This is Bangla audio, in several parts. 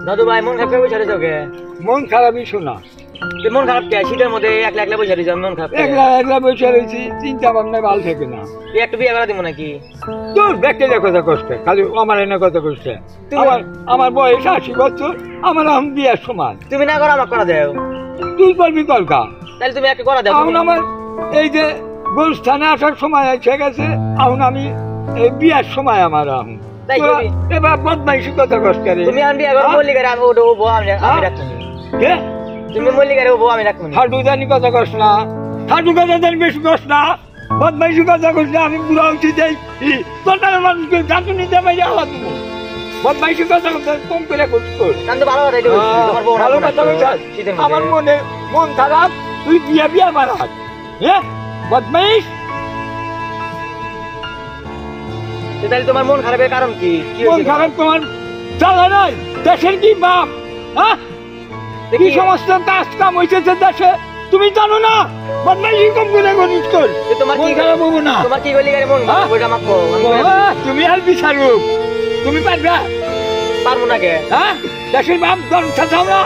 দাদু ভাই মন খারাপ করে বসে রয়েছে ওকে? মন খারাপই শোনা। মন খারাপ কে? শীতের মধ্যে একলা একলা বসে রয়েছে, মন খারাপ? একলা একলা বসে রয়েছি, চিন্তা ভাবনা ভালো থাকে না। একটু বিয়ে করা দিব নাকি? তোর দেখতে কথা কষ্ট, খালি আমার এনে কথা কষ্ট। আমার বয়স 80 বছর, আমার এখন বিয়ের সময়। তুমি না করো, আমার করা দেও। তুই করবি কলকা, তাহলে তুমি একটা করা দেও। এখন আমার এই যে গোলস্থানে আসার সময় এসে গেছে, এখন আমি এই বিয়ের সময় আমার এখন এবার বদমাইশি কথা কষ্ট। তুমি আমি বিয়ে করো, মল্লিকারে আমি ওটা বউ আমি রাখছি। তুমি মল্লিকারে বউ আমি রাখবো। ঠাডু জানি কথা কস না, ঠাডু কথা জানি বেশি কস না, বদমাইশি কথা কস না। আমি বুড়া উঠি যাই, তোর মানুষকে জাতু নিতে পারি আলাদা দেবো। বদমাইশি কথা কম করে কস কর। ভালো কথা কইছ। আমার মন খারাপ, তুই বিয়া বিয়া আমার হাত। হ্যাঁ বদমাইশ। তাহলে তোমার মন খারাপের কারণ কি? মন খারাপ তোমার চালা নাই, দেশের কি বাপ? হ্যাঁ কি সমস্ত কাজ কাম হয়েছে দেশে তুমি জানো না? বদমাইশি কম করে করিস কর। তোমার কি খারাপ হবো না? তোমার কি গলি গাড়ি মন তুমি আর বিচারু তুমি পারবে? পারবো না কে? হ্যাঁ দেশের বাপ জন ছাড়াও না,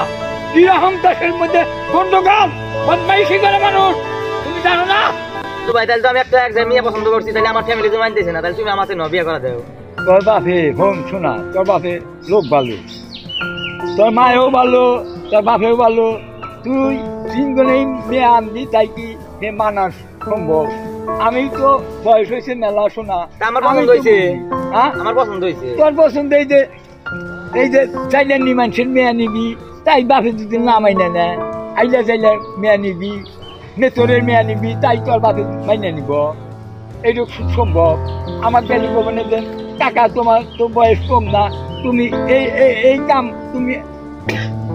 কিরকম দেশের মধ্যে গন্ডগোল বদমাইশি করে মানুষ তুমি জানো না? তো ভাই তাহলে তো আমি একটা মেয়ে পছন্দ করছি, তাহলে আমার ফ্যামিলি তো মানতেছে না, তাহলে তুমি আমাকে বিয়ে করা দেও। তোর বাপে ফোন শোনা, তোর বাপে লোক ভালো, তোর মায়েও ভালো, তোর বাপেও ভালো। তুই তিনজনেই মেয়ে আনবি, তাই কি সে মানাস সম্ভব? আমি তো বয়স হয়েছে মেলা শোনা। আমার পছন্দ হয়েছে। হ্যাঁ আমার পছন্দ হয়েছে। তোর পছন্দ এই যে চাইলেন মানুষের মেয়ে নিবি, তাই বাপে যদি নামাই না আইলে চাইলে মেয়ে নিবি, নেতরের মেয়ে নিবি, তাই তোর বাপে মাইনে নিব। এইটুকু সম্ভব? আমার বেলি ভবনে দেন টাকা, তোমার তো বয়স কম না, তুমি এই কাম তুমি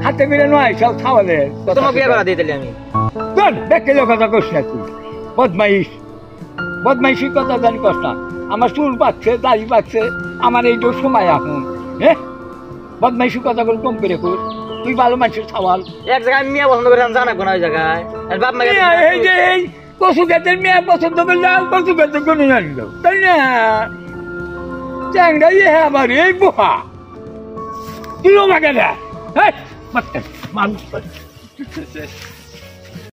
হাতে মিলে নয় সব খাওয়ালে। তোমাকে বিয়ে করা দিই তাহলে আমি। তোর দেখে কথা কস না তুই, বদমাইশ। বদমাইশির কথা জানি কস না। আমার চুল পাচ্ছে, দাড়ি পাচ্ছে, আমার এইটুকু সময় এখন। হ্যাঁ বদমাইশির কথা করে কম করে কর। তুই ভালো মানুষের সওয়াল। এক জায়গায় মেয়ে পছন্দ করে জানা কোন জায়গায় বাপ মা এই যে এই কচু গাছের মেয়ে পছন্দ করলে কচু গাছের কোনো জানিল তাই না? চ্যাংরাই হ্যাঁ আবার এই বোহা তুইও মাকে দেয় মানুষ